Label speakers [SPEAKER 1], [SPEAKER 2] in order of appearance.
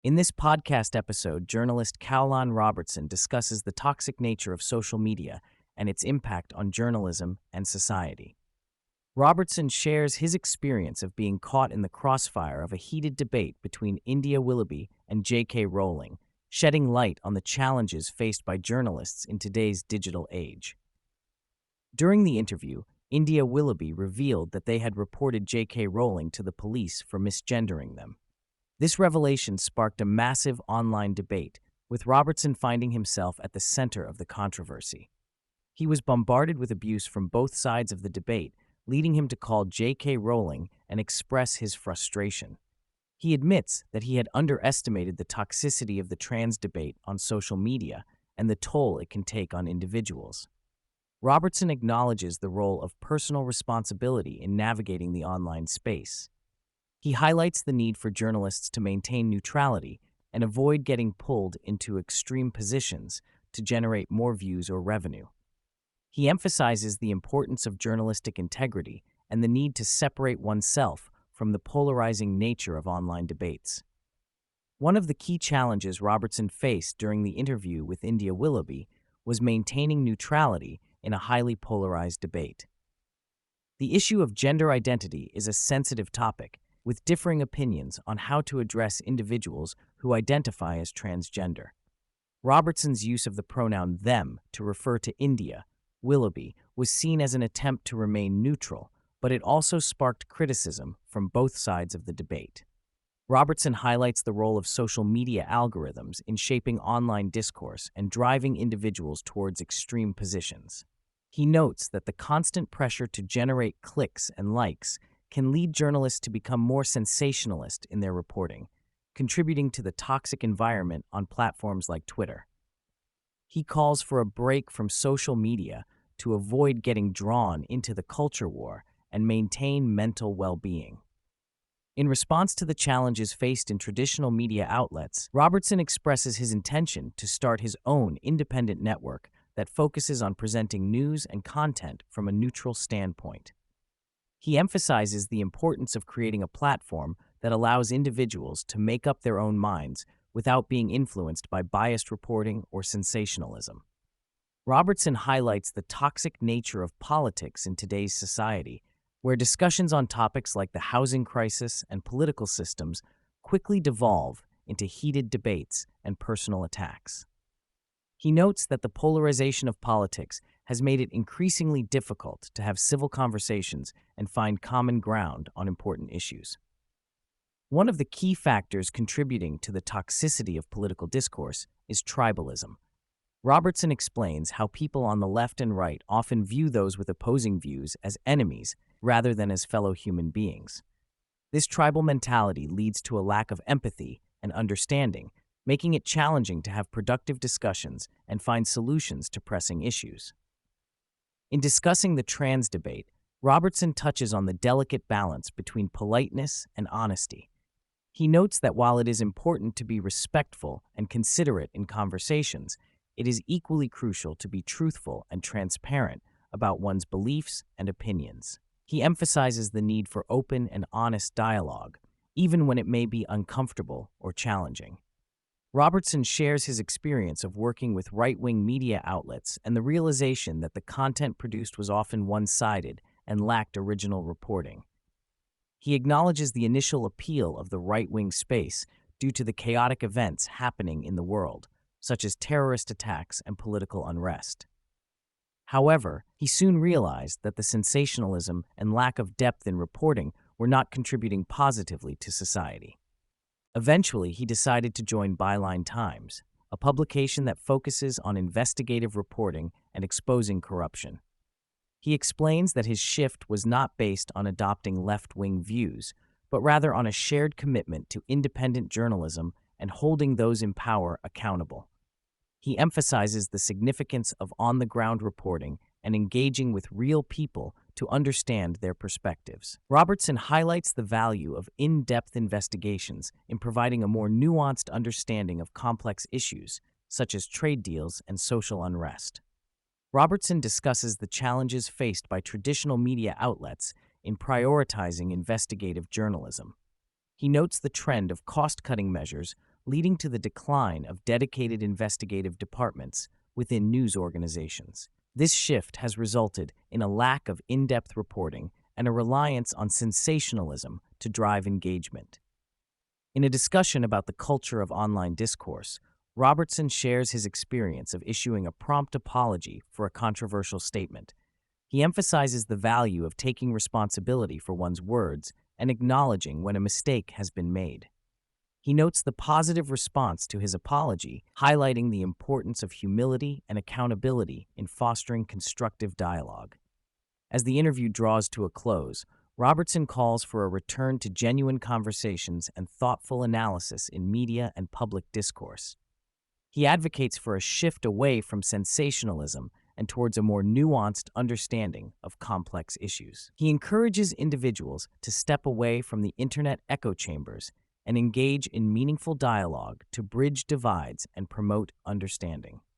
[SPEAKER 1] In this podcast episode, journalist Caolan Robertson discusses the toxic nature of social media and its impact on journalism and society. Robertson shares his experience of being caught in the crossfire of a heated debate between India Willoughby and J.K. Rowling, shedding light on the challenges faced by journalists in today's digital age. During the interview, India Willoughby revealed that they had reported J.K. Rowling to the police for misgendering them. This revelation sparked a massive online debate, with Robertson finding himself at the center of the controversy. He was bombarded with abuse from both sides of the debate, leading him to call J.K. Rowling and express his frustration. He admits that he had underestimated the toxicity of the trans debate on social media and the toll it can take on individuals. Robertson acknowledges the role of personal responsibility in navigating the online space. He highlights the need for journalists to maintain neutrality and avoid getting pulled into extreme positions to generate more views or revenue. He emphasizes the importance of journalistic integrity and the need to separate oneself from the polarizing nature of online debates. One of the key challenges Robertson faced during the interview with India Willoughby was maintaining neutrality in a highly polarized debate. The issue of gender identity is a sensitive topic, with differing opinions on how to address individuals who identify as transgender. Robertson's use of the pronoun them to refer to India Willoughby was seen as an attempt to remain neutral, but it also sparked criticism from both sides of the debate. Robertson highlights the role of social media algorithms in shaping online discourse and driving individuals towards extreme positions. He notes that the constant pressure to generate clicks and likes can lead journalists to become more sensationalist in their reporting, contributing to the toxic environment on platforms like Twitter. He calls for a break from social media to avoid getting drawn into the culture war and maintain mental well-being. In response to the challenges faced in traditional media outlets, Robertson expresses his intention to start his own independent network that focuses on presenting news and content from a neutral standpoint. He emphasizes the importance of creating a platform that allows individuals to make up their own minds without being influenced by biased reporting or sensationalism. Robertson highlights the toxic nature of politics in today's society, where discussions on topics like the housing crisis and political systems quickly devolve into heated debates and personal attacks. He notes that the polarization of politics has made it increasingly difficult to have civil conversations and find common ground on important issues. One of the key factors contributing to the toxicity of political discourse is tribalism. Robertson explains how people on the left and right often view those with opposing views as enemies rather than as fellow human beings. This tribal mentality leads to a lack of empathy and understanding, making it challenging to have productive discussions and find solutions to pressing issues. In discussing the trans debate, Robertson touches on the delicate balance between politeness and honesty. He notes that while it is important to be respectful and considerate in conversations, it is equally crucial to be truthful and transparent about one's beliefs and opinions. He emphasizes the need for open and honest dialogue, even when it may be uncomfortable or challenging. Robertson shares his experience of working with right-wing media outlets and the realization that the content produced was often one-sided and lacked original reporting. He acknowledges the initial appeal of the right-wing space due to the chaotic events happening in the world, such as terrorist attacks and political unrest. However, he soon realized that the sensationalism and lack of depth in reporting were not contributing positively to society. Eventually, he decided to join Byline Times, a publication that focuses on investigative reporting and exposing corruption. He explains that his shift was not based on adopting left-wing views, but rather on a shared commitment to independent journalism and holding those in power accountable. He emphasizes the significance of on-the-ground reporting and engaging with real people to understand their perspectives. Robertson highlights the value of in-depth investigations in providing a more nuanced understanding of complex issues, such as trade deals and social unrest. Robertson discusses the challenges faced by traditional media outlets in prioritizing investigative journalism. He notes the trend of cost-cutting measures leading to the decline of dedicated investigative departments within news organizations. This shift has resulted in a lack of in-depth reporting and a reliance on sensationalism to drive engagement. In a discussion about the culture of online discourse, Robertson shares his experience of issuing a prompt apology for a controversial statement. He emphasizes the value of taking responsibility for one's words and acknowledging when a mistake has been made. He notes the positive response to his apology, highlighting the importance of humility and accountability in fostering constructive dialogue. As the interview draws to a close, Robertson calls for a return to genuine conversations and thoughtful analysis in media and public discourse. He advocates for a shift away from sensationalism and towards a more nuanced understanding of complex issues. He encourages individuals to step away from the internet echo chambers and engage in meaningful dialogue to bridge divides and promote understanding.